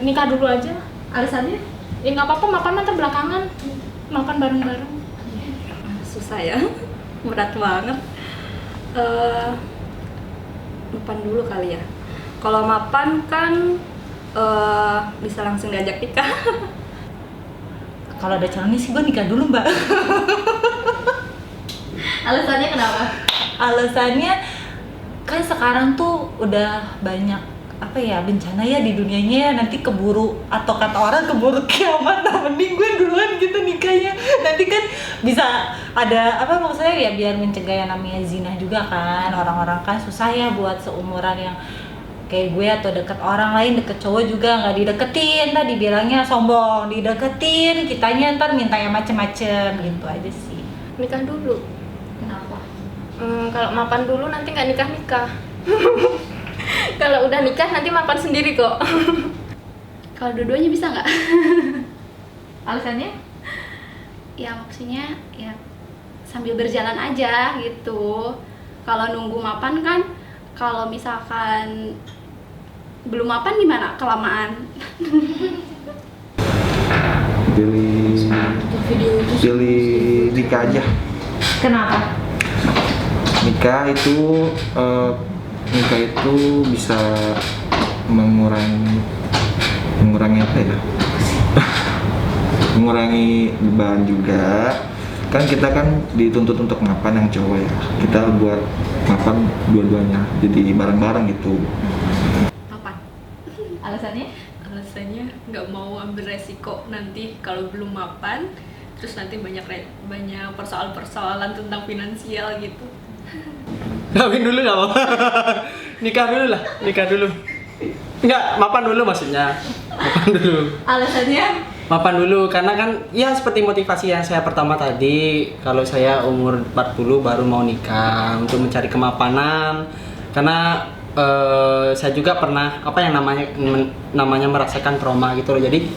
nikah dulu aja. Alasannya? Ya nggak apa-apa, makan nanti belakangan, makan bareng-bareng. Susah ya, berat banget. Mapan dulu kali ya. Kalau mapan kan bisa langsung diajak nikah. Kalau ada calonnya sih gue nikah dulu, Mbak. Alasannya kenapa? Alasannya kan sekarang tuh udah banyak apa ya, bencana ya di dunianya ya, nanti keburu, atau kata orang keburu kiamat, nah mending gue duluan gitu nikahnya, nanti kan bisa ada apa, maksudnya ya biar mencegah yang namanya zina juga kan. Orang-orang kan susah ya buat seumuran yang kayak gue atau deket orang lain, deket cowok juga nggak dideketin, tadi bilangnya sombong, dideketin, kitanya ntar minta yang macem-macem gitu aja sih. Nikah dulu. Kenapa? Kalau mapan dulu nanti nggak nikah-nikah. Kalau udah nikah nanti mapan sendiri kok. Kalau dua-duanya bisa nggak? Alasannya? Ya maksudnya ya sambil berjalan aja gitu. Kalau nunggu mapan kan, kalau misalkan belum mapan gimana? Kelamaan. Pilih nikah aja. Kenapa? Nikah itu bisa mengurangi apa ya? Mengurangi beban juga. Kan kita kan dituntut untuk mapan yang cowok ya. Kita buat mapan dua-duanya, jadi bareng-bareng gitu. Apa? Alasannya? Alasannya nggak mau ambil resiko nanti kalau belum mapan, terus nanti banyak persoalan-persoalan tentang finansial gitu. Kawin dulu nggak mau? Nikah dulu. Enggak, mapan dulu maksudnya. Mapan dulu. Alasannya? Mapan dulu, karena kan ya seperti motivasi yang saya pertama tadi, kalau saya umur 40 baru mau nikah untuk mencari kemapanan. Karena saya juga pernah apa yang namanya merasakan trauma gitu loh. Jadi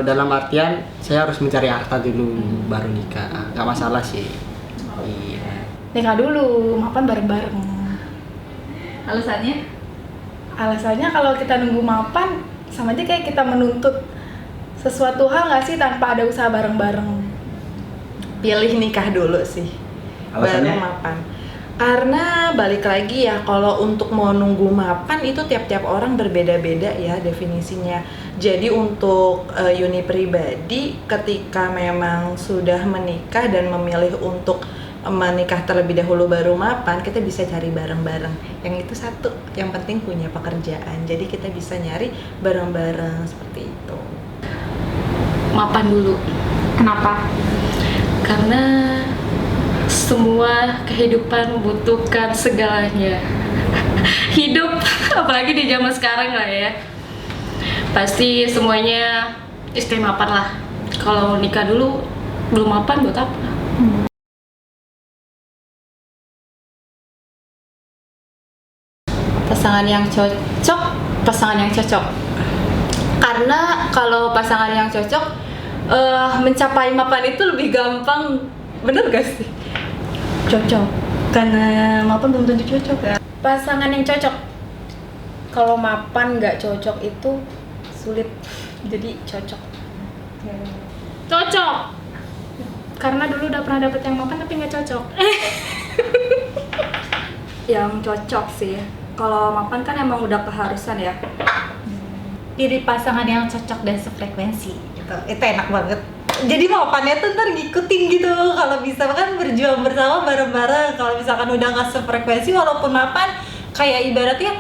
dalam artian saya harus mencari harta dulu baru nikah. Nggak masalah sih. Iya. Nikah dulu, mapan bareng-bareng. Alasannya? Alasannya kalau kita nunggu mapan sama aja kayak kita menuntut sesuatu hal nggak sih tanpa ada usaha bareng-bareng. Pilih nikah dulu sih. Alasannya? Baru mapan. Karena balik lagi ya, kalau untuk mau nunggu mapan itu tiap-tiap orang berbeda-beda ya definisinya. Jadi untuk Yuni pribadi, ketika memang sudah menikah dan memilih untuk menikah terlebih dahulu baru mapan, kita bisa cari bareng-bareng. Yang itu satu, yang penting punya pekerjaan. Jadi kita bisa nyari bareng-bareng seperti itu. Mapan dulu. Kenapa? Karena semua kehidupan membutuhkan segalanya. Hidup, apalagi di zaman sekarang lah ya, pasti semuanya istimewa mapan lah. Kalau nikah dulu belum mapan buat apa? Pasangan yang cocok. Karena kalau pasangan yang cocok, mencapai mapan itu lebih gampang, bener gak sih? Cocok. Karena mapan belum tentu cocok ya. Pasangan yang cocok. Kalau mapan nggak cocok itu sulit. Jadi cocok. Cocok. Karena dulu udah pernah dapet yang mapan tapi nggak cocok. Yang cocok sih. Kalau mapan kan emang udah keharusan ya. Pilih pasangan yang cocok dan sefrekuensi gitu. Itu enak banget. Jadi mapannya tuh ntar ngikutin gitu. Kalau bisa kan berjuang bersama bareng-bareng. Kalau misalkan udah nggak sefrekuensi, walaupun mapan kayak ibaratnya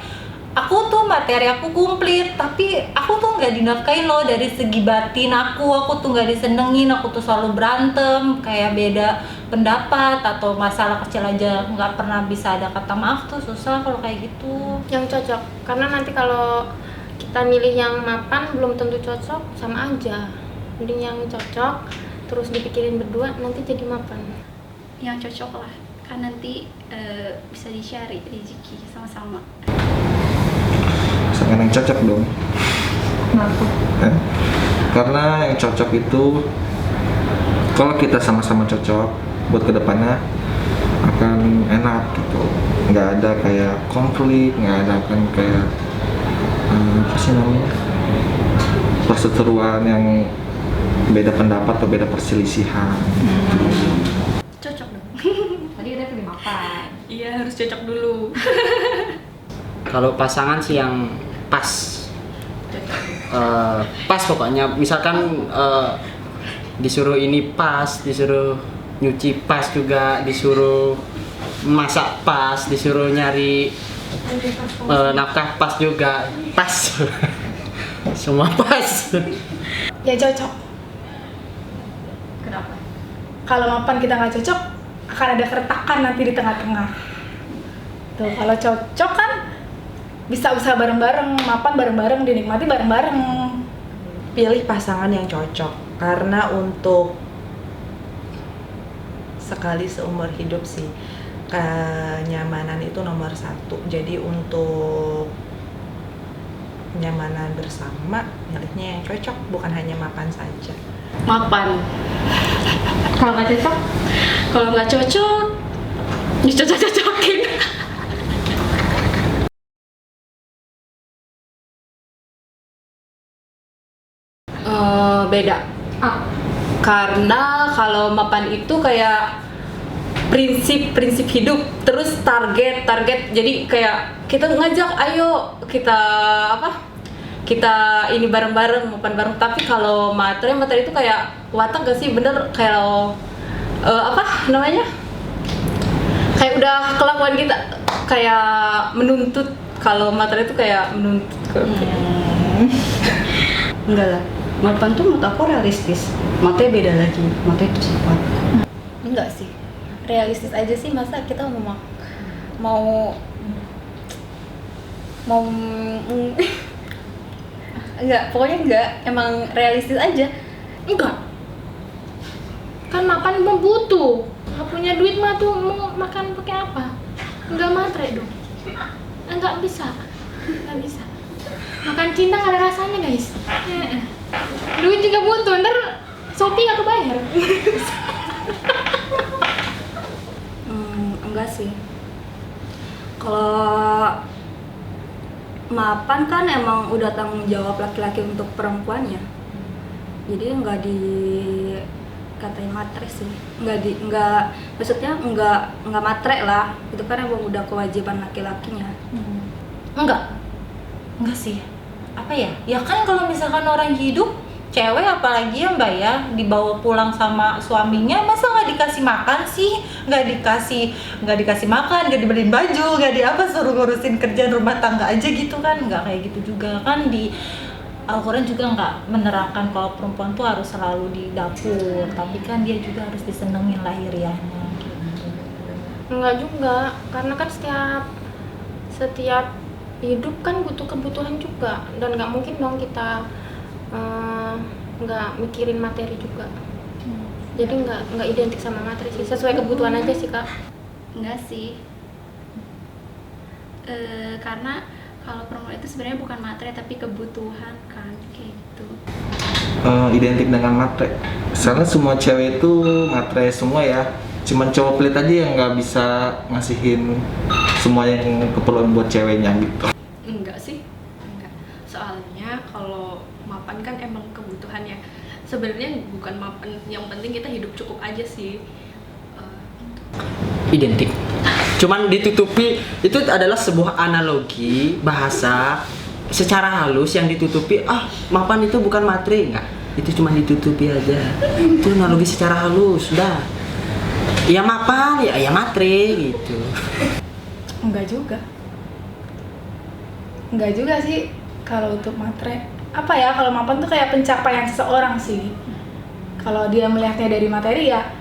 aku tuh materi aku komplit, tapi aku tuh nggak dinafkain loh dari segi batin aku tuh nggak disenengin, aku tuh selalu berantem, kayak beda pendapat atau masalah kecil aja nggak pernah bisa ada kata maaf, tuh susah kalau kayak gitu. Yang cocok, karena nanti kalau kita milih yang mapan belum tentu cocok, sama aja. Mending yang cocok terus dipikirin berdua, nanti jadi mapan. Yang cocok lah, kan nanti bisa di-share rezeki sama-sama. Pasangan yang cocok dong. Kenapa? Karena yang cocok itu kalau kita sama-sama cocok buat kedepannya akan enak gitu. Nggak ada kayak konflik, nggak ada kan kayak apa sih namanya, perseteruan yang beda pendapat atau beda perselisihan. Cocok dong. Tadi udah pilih mapan. Iya, harus cocok dulu. Kalau pasangan sih yang pas. Pas pokoknya, misalkan disuruh ini pas, disuruh nyuci pas juga, disuruh masak pas, disuruh nyari nafkah pas juga, pas. Semua pas. Ya cocok. Kenapa? Kalau mapan kita nggak cocok, akan ada keretakan nanti di tengah-tengah. Tuh, kalau cocok kan bisa usaha bareng-bareng, mapan bareng-bareng, dinikmati bareng-bareng. Pilih pasangan yang cocok, karena untuk sekali seumur hidup sih kenyamanan itu nomor 1. Jadi untuk kenyamanan bersama, pilihnya yang cocok, bukan hanya mapan saja. Mapan. Kalau nggak cocok, dicocok-cocokin. Beda. Karena kalau mapan itu kayak prinsip hidup, terus target. Jadi kayak kita ngajak, ayo kita kita ini bareng-bareng, mapan bareng. Tapi kalau materi itu kayak watak gak sih, bener kayak kayak udah kelakuan kita kayak menuntut. Kalau materi itu kayak menuntut. Enggak lah, mapan tuh menurut aku realistis. Matanya beda lagi, matanya itu sifat. Enggak sih, realistis aja sih. Masa kita mau enggak, pokoknya enggak, emang realistis aja. Enggak. Kan makan mah butuh. Nggak punya duit mah tuh mau makan pakai apa? Enggak matre dong. Enggak bisa. Makan cinta nggak ada rasanya, guys. Duit juga butuh, ntar Shopee nggak kebayar. Enggak sih. Kalau mapan kan emang udah tanggung jawab laki-laki untuk perempuannya. Jadi enggak dikatain matre sih. Maksudnya enggak matre lah. Itu kan emang udah kewajiban laki-lakinya. Enggak sih. Apa ya? Ya kan kalau misalkan orang hidup, cewek apalagi ya Mbak ya, dibawa pulang sama suaminya, masa nggak dikasih makan sih? Nggak dikasih makan, nggak dibeliin baju, nggak suruh ngurusin kerjaan rumah tangga aja gitu kan? Nggak kayak gitu juga kan. Di Al-Quran juga nggak menerangkan kalau perempuan tuh harus selalu di dapur, tapi kan dia juga harus disenengin lahiriahnya gitu. Enggak juga, karena kan setiap hidup kan butuh kebutuhan juga, dan nggak mungkin dong kita nggak mikirin materi juga. Jadi nggak identik sama materi sih, sesuai kebutuhan aja sih Kak. Enggak sih. Karena kalau perempuan itu sebenarnya bukan materi tapi kebutuhan kan, kayak gitu. Identik dengan matre. Soalnya semua cewek itu matre semua ya. Cuman cowok pelit aja yang nggak bisa ngasihin semua yang keperluan buat ceweknya gitu. Enggak sih. Soalnya kalau mapan kan emang kebutuhan ya. Sebenarnya bukan mapan, yang penting kita hidup cukup aja sih. Identik. Cuman ditutupi, itu adalah sebuah analogi bahasa secara halus yang ditutupi. Mapan itu bukan matre, enggak. Itu cuma ditutupi aja. Itu analogi secara halus, udah. Ya mapan, ya matre gitu. Enggak juga sih kalau untuk matre. Apa ya, kalau mapan tuh kayak pencapaian seseorang sih. Kalau dia melihatnya dari materi ya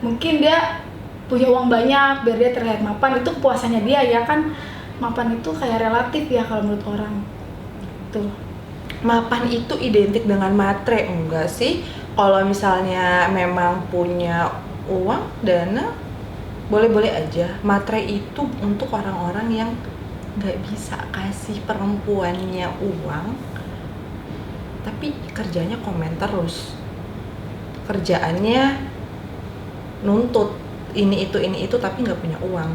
mungkin dia punya uang banyak biar dia terlihat mapan, itu kepuasannya dia ya kan. Mapan itu kayak relatif ya kalau menurut orang. Tuh. Mapan itu identik dengan matre, enggak sih? Kalau misalnya memang punya uang, dana, boleh-boleh aja. Matre itu untuk orang-orang yang nggak bisa kasih perempuannya uang, tapi kerjanya komen terus. Kerjaannya nuntut ini itu tapi nggak punya uang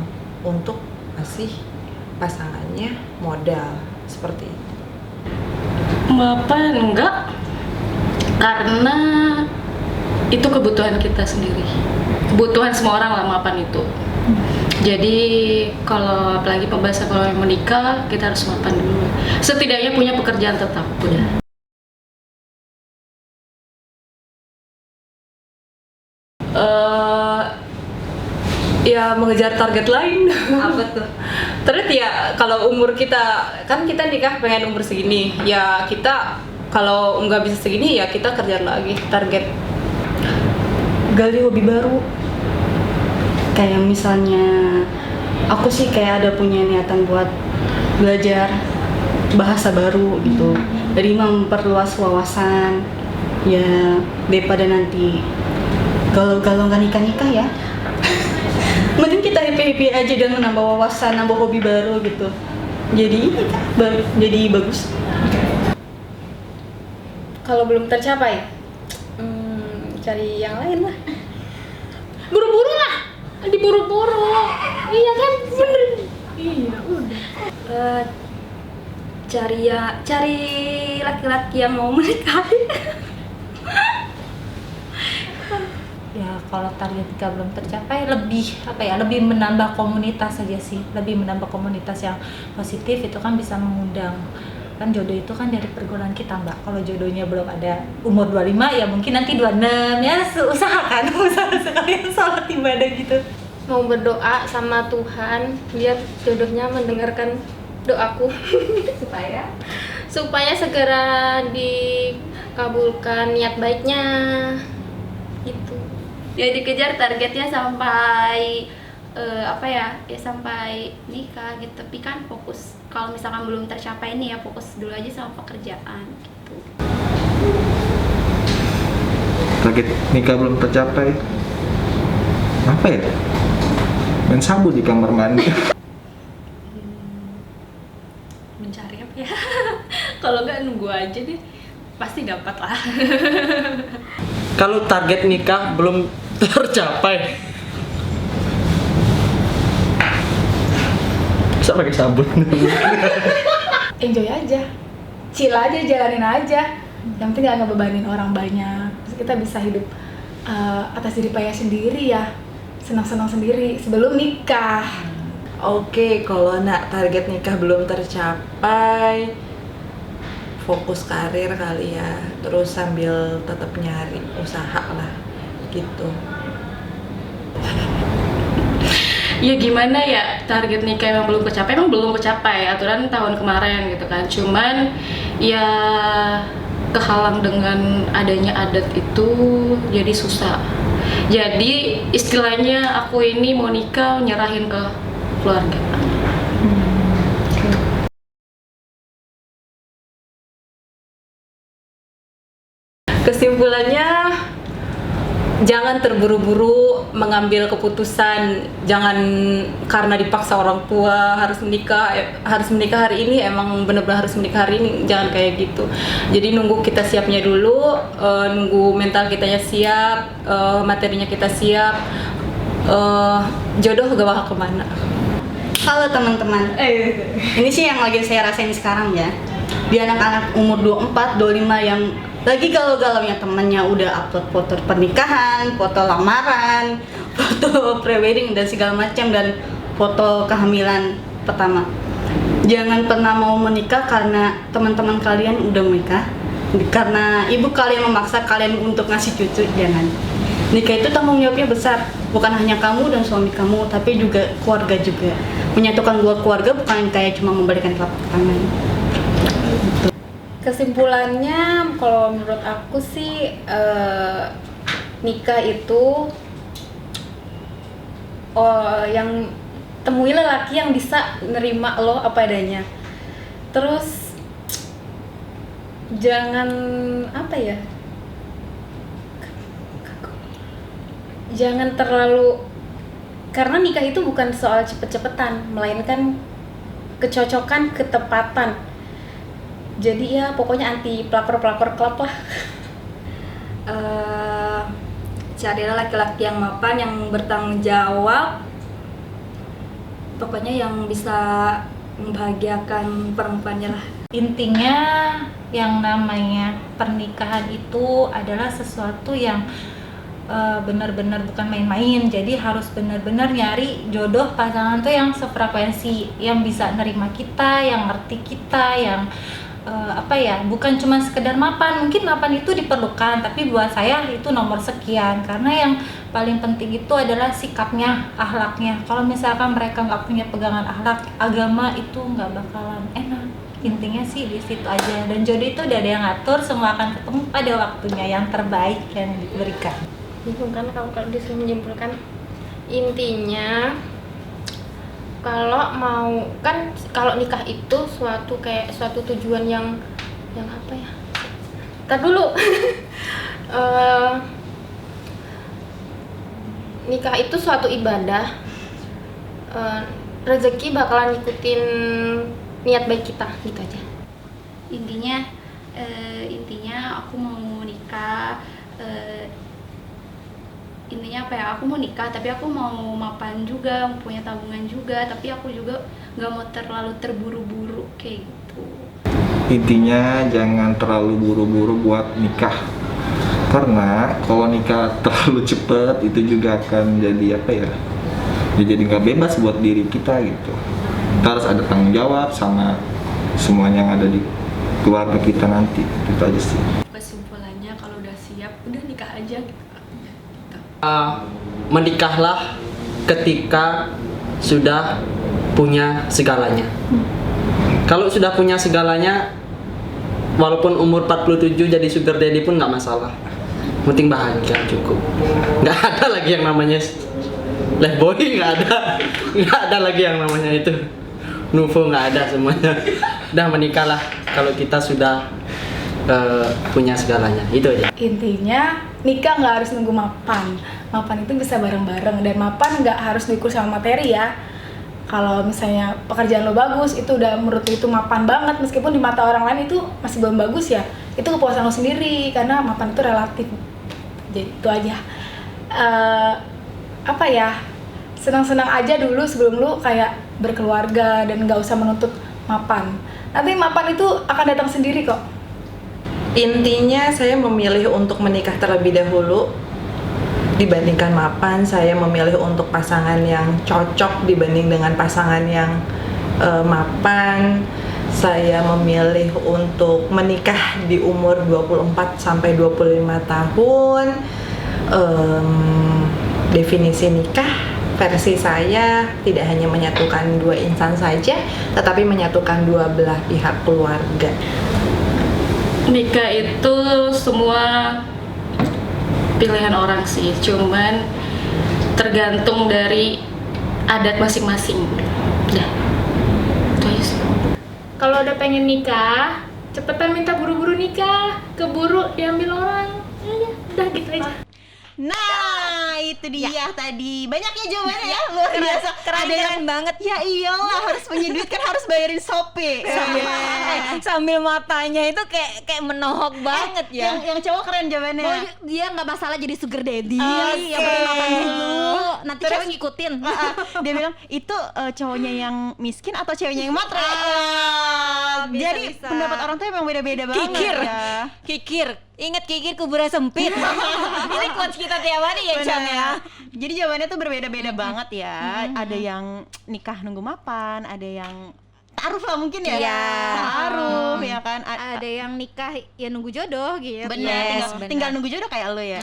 untuk kasih pasangannya modal seperti itu. mapan enggak, karena itu kebutuhan kita sendiri, kebutuhan semua orang lah mapan itu. Jadi kalau apalagi pembahasan kalau yang menikah, kita harus mapan dulu, setidaknya punya pekerjaan tetap udah. Ya mengejar target lain. Apa tuh? Terus ya kalau umur kita, kan kita nikah pengen umur segini, ya kita kalau nggak bisa segini ya kita kerja lagi target. Gali hobi baru. Kayak misalnya aku sih kayak ada punya niatan buat belajar bahasa baru gitu. Jadi memperluas wawasan. Ya daripada nanti galau-galau nggak nikah-nikah ya. Mending kita happy-happy aja dan menambah wawasan, nambah hobi baru gitu. Jadi jadi bagus. Kalau belum tercapai, cari yang lain lah. Buru-buru lah, diburu-buru. Iya kan, bener. Iya udah. Cari laki-laki yang mau menikahi. Ya kalau target nikah belum tercapai, lebih menambah komunitas saja sih, lebih menambah komunitas yang positif. Itu kan bisa mengundang, kan jodoh itu kan dari pergaulan kita Mbak. Kalau jodohnya belum ada umur 25 ya mungkin nanti 26 ya, usaha sekalian sholat ibadah gitu. Mau berdoa sama Tuhan biar jodohnya mendengarkan doaku supaya segera dikabulkan niat baiknya gitu. Ya dikejar targetnya sampai sampai nikah gitu. Tapi kan fokus, kalau misalkan belum tercapai nih ya fokus dulu aja sama pekerjaan gitu. Target nikah belum tercapai, apa ya? Main sabu di kamar mandi. Mencari apa ya? Kalau nggak nunggu aja deh, pasti dapat lah. Kalau target nikah belum tercapai, bisa pakai sabun. Enjoy aja, chill aja, jalanin aja. Yang penting gak ngebebanin orang banyak. Terus kita bisa hidup atas diri payah sendiri ya, senang-senang sendiri sebelum nikah. Oke, kalau target nikah belum tercapai, fokus karir kali ya, terus sambil tetap nyari usaha lah gitu. Ya gimana ya, target nikah emang belum kecapai, aturan tahun kemarin gitu kan. Cuman ya kehalang dengan adanya adat itu jadi susah. Jadi istilahnya aku ini mau nikah nyerahin ke keluarga. Kesimpulannya, jangan terburu-buru mengambil keputusan. Jangan karena dipaksa orang tua harus menikah hari ini, emang benar-benar harus menikah hari ini. Jangan kayak gitu. Jadi nunggu kita siapnya dulu, nunggu mental kitanya siap, materinya kita siap. Jodoh gak bakal kemana. Halo teman-teman, ini sih yang lagi saya rasain sekarang ya. Di anak-anak umur 24, 25 yang lagi galau-galaunya, temennya udah upload foto pernikahan, foto lamaran, foto pre-wedding dan segala macam, dan foto kehamilan pertama. Jangan pernah mau menikah karena teman-teman kalian udah menikah, karena ibu kalian memaksa kalian untuk ngasih cucu. Jangan. Nikah itu tanggung jawabnya besar, bukan hanya kamu dan suami kamu, tapi juga keluarga juga. Menyatukan dua keluarga bukan kayak cuma membalikan telapak tangan. Kesimpulannya, kalau menurut aku sih nikah itu yang temui lelaki yang bisa nerima lo apa adanya. Terus jangan jangan terlalu, karena nikah itu bukan soal cepet-cepetan, melainkan kecocokan, ketepatan. Jadi ya pokoknya anti pelakor klub lah. Carilah laki-laki yang mapan, yang bertanggung jawab, pokoknya yang bisa membahagiakan perempuannya lah. Intinya yang namanya pernikahan itu adalah sesuatu yang benar-benar bukan main-main. Jadi harus benar-benar nyari jodoh pasangan tuh yang sefrekuensi, yang bisa nerima kita, yang ngerti kita, yang bukan cuma sekedar mapan. Mungkin mapan itu diperlukan, tapi buat saya itu nomor sekian, karena yang paling penting itu adalah sikapnya, akhlaknya. Kalau misalkan mereka nggak punya pegangan akhlak, agama itu nggak bakalan enak. Intinya sih di situ aja, dan jodoh itu udah ada yang ngatur, semua akan ketemu pada waktunya yang terbaik yang diberikan. Bingung kan kalau disuruh menyimpulkan, intinya kalau nikah itu suatu tujuan yang apa ya? Tar dulu. Nikah itu suatu ibadah. Rezeki bakalan ngikutin niat baik kita, gitu aja. Intinya aku mau nikah. Intinya apa ya, aku mau nikah tapi aku mau mapan juga, mau punya tabungan juga, tapi aku juga nggak mau terlalu terburu-buru kayak gitu. Intinya jangan terlalu buru-buru buat nikah, karena kalau nikah terlalu cepet itu juga akan jadi jadi nggak bebas buat diri kita gitu. Kita harus ada tanggung jawab sama semuanya yang ada di keluarga kita nanti, itu aja sih. Kesimpulannya kalau udah siap udah nikah aja gitu. Menikahlah ketika sudah punya segalanya. Kalau sudah punya segalanya, walaupun umur 47 jadi sugar daddy pun nggak masalah. Penting bahagia cukup. Nggak ada lagi yang namanya playboy, nggak ada lagi yang namanya itu nuvo, nggak ada semuanya. Udah menikahlah kalau kita sudah punya segalanya, itu aja. Intinya nikah nggak harus nunggu mapan. Mapan itu bisa bareng-bareng, dan mapan nggak harus diukur sama materi ya. Kalau misalnya pekerjaan lo bagus, itu udah menurut lo itu mapan banget, meskipun di mata orang lain itu masih belum bagus ya. Itu kepuasan lo sendiri, karena mapan itu relatif. Jadi itu aja. Senang-senang aja dulu sebelum lo kayak berkeluarga, dan nggak usah menuntut mapan. Nanti mapan itu akan datang sendiri kok. Intinya saya memilih untuk menikah terlebih dahulu dibandingkan mapan. Saya memilih untuk pasangan yang cocok dibanding dengan pasangan yang mapan. Saya memilih untuk menikah di umur 24 sampai 25 tahun. Definisi nikah versi saya tidak hanya menyatukan dua insan saja, tetapi menyatukan dua belah pihak keluarga. Nikah itu semua pilihan orang sih, cuman tergantung dari adat masing-masing. Dah, itu aja sih. Kalau udah pengen nikah, cepetan minta buru-buru nikah, keburu diambil orang. Ya, udah gitu aja. Nah, itu dia tadi. Banyak ya jawabannya ya, luar biasa. Keren banget. Ya iyalah, harus menyudutkan, harus bayarin Shopee. Sambil matanya itu kayak menohok banget ya. Yang cowok keren jawabannya. Dia nggak masalah jadi sugar daddy, Oke. yang penting makan dulu. Nanti Terus- cewek ngikutin. Dia bilang, itu cowoknya yang miskin atau ceweknya yang matre? Jadi bisa. pendapat orang tuh emang beda-beda banget ya. Kikir. Ingat kikir kuburan sempit. Ini quotes kita tiap hari ya, Cam ya. Jadi jawabannya tuh berbeda-beda banget ya. Ada yang nikah nunggu mapan, ada yang taruh lah mungkin ya. Iya. Taruh ya kan. Ada yang nikah ya nunggu jodoh gitu. Bener, tinggal nunggu jodoh kayak lo ya.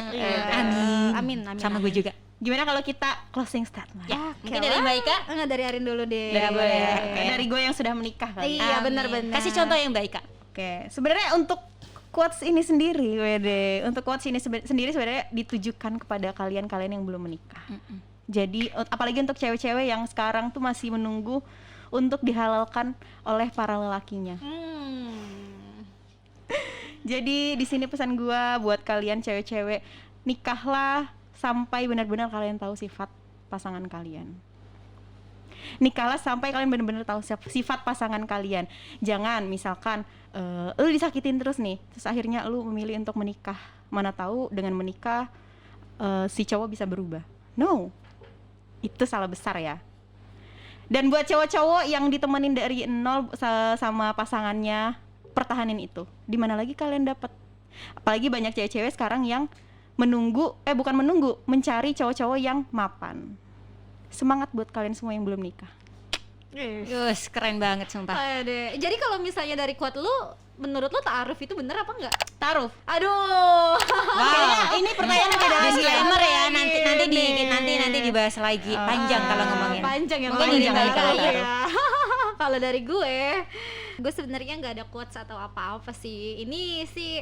Amin. Sama gue juga. Gimana kalau kita closing statement? Ya, Mungkin dari Mbak Ika? Enggak, dari Arin dulu deh. Dari gue ya. Oke. Dari gue yang sudah menikah kali. Iya, benar-benar. Kasih contoh yang baik, Kak. Oke, sebenarnya untuk quotes ini sendiri, untuk quotes ini sendiri sebenarnya ditujukan kepada kalian-kalian yang belum menikah. Jadi apalagi untuk cewek-cewek yang sekarang tuh masih menunggu untuk dihalalkan oleh para lelakinya. Jadi di sini pesan gua buat kalian cewek-cewek, nikahlah sampai benar-benar kalian tahu sifat pasangan kalian. Nikahlah sampai kalian benar-benar tahu sifat pasangan kalian. Jangan misalkan lu disakitin terus nih, terus akhirnya lu memilih untuk menikah. Mana tahu dengan menikah si cowok bisa berubah. No, itu salah besar ya. Dan buat cowok-cowok yang ditemenin dari nol sama pasangannya, pertahanin itu. Di mana lagi kalian dapat? Apalagi banyak cewek-cewek sekarang yang mencari cowok-cowok yang mapan. Semangat buat kalian semua yang belum nikah. Yus, keren banget sumpah. Aduh. Jadi kalau misalnya dari quote lu, menurut lu ta'aruf itu bener apa enggak? Ta'aruf. Aduh. Wow. Ini pertanyaan beda lagi. Disclaimer ya, nanti dibahas lagi. Panjang kalau ngomongin. Panjang ya. Mungkin jadi balik ke ta'aruf. Kalau dari gue sebenarnya nggak ada quotes atau apa-apa sih. Ini sih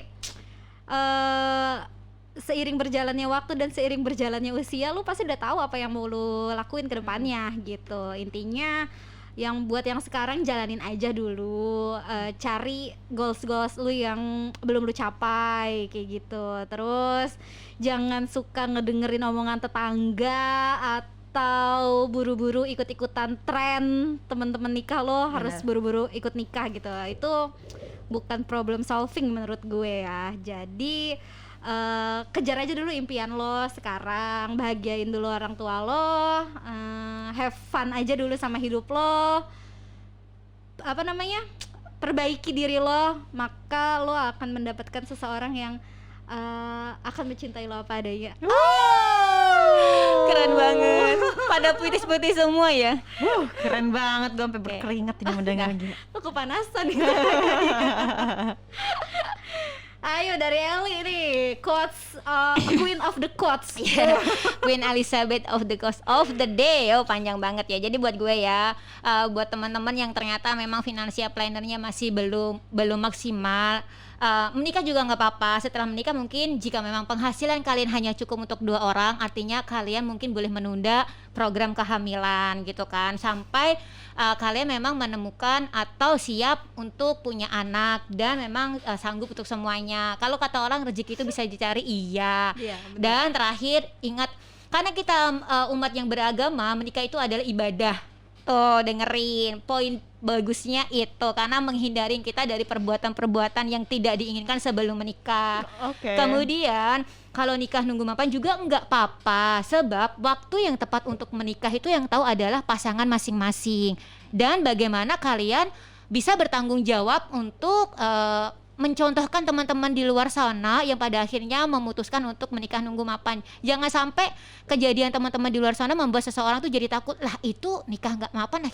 seiring berjalannya waktu dan seiring berjalannya usia, lu pasti udah tahu apa yang mau lu lakuin ke depannya gitu. Intinya yang buat yang sekarang jalanin aja dulu, cari goals lu yang belum lu capai kayak gitu. Terus jangan suka ngedengerin omongan tetangga atau buru-buru ikut-ikutan tren teman-teman nikah lo harus buru-buru ikut nikah gitu. Itu bukan problem solving menurut gue ya. Jadi kejar aja dulu impian lo sekarang, bahagiain dulu orang tua lo, have fun aja dulu sama hidup lo, perbaiki diri lo, maka lo akan mendapatkan seseorang yang akan mencintai lo apa adanya. Keren banget. Pada puitis-puitis semua ya. Keren banget, gue sampai berkeringat ini mendengarnya. Lo kepanasan nih. Ayo dari Eli nih, quotes Queen of the Quotes. Queen Elizabeth of the Quotes of the Day. Oh, panjang banget ya. Jadi buat gue ya, buat teman-teman yang ternyata memang financial planner-nya masih belum maksimal, menikah juga nggak apa-apa. Setelah menikah mungkin jika memang penghasilan kalian hanya cukup untuk 2 orang, artinya kalian mungkin boleh menunda program kehamilan gitu kan, sampai kalian memang menemukan atau siap untuk punya anak dan memang sanggup untuk semuanya. Kalau kata orang rezeki itu bisa dicari, iya. Dan terakhir ingat, karena kita umat yang beragama, menikah itu adalah ibadah. Tuh dengerin poin bagusnya itu, karena menghindari kita dari perbuatan-perbuatan yang tidak diinginkan sebelum menikah. Kemudian kalau nikah nunggu mapan juga nggak apa-apa, sebab waktu yang tepat untuk menikah itu yang tahu adalah pasangan masing-masing. Dan bagaimana kalian bisa bertanggung jawab untuk mencontohkan teman-teman di luar sana yang pada akhirnya memutuskan untuk menikah nunggu mapan. Jangan sampai kejadian teman-teman di luar sana membuat seseorang tuh jadi takut, lah itu nikah nggak mapan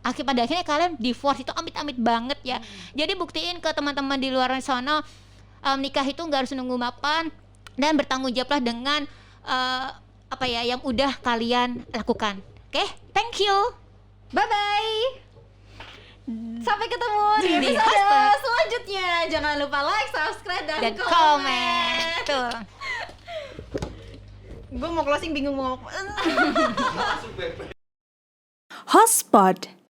pada akhirnya kalian divorce. Itu amit-amit banget ya. Jadi buktiin ke teman-teman di luar sana, nikah itu nggak harus nunggu mapan, dan bertanggung jawablah dengan yang udah kalian lakukan. Oke? Thank you. Bye bye. Sampai ketemu di episode selanjutnya. Jangan lupa like, subscribe, dan komen. Tuh. Gue mau closing bingung mau Hotspot.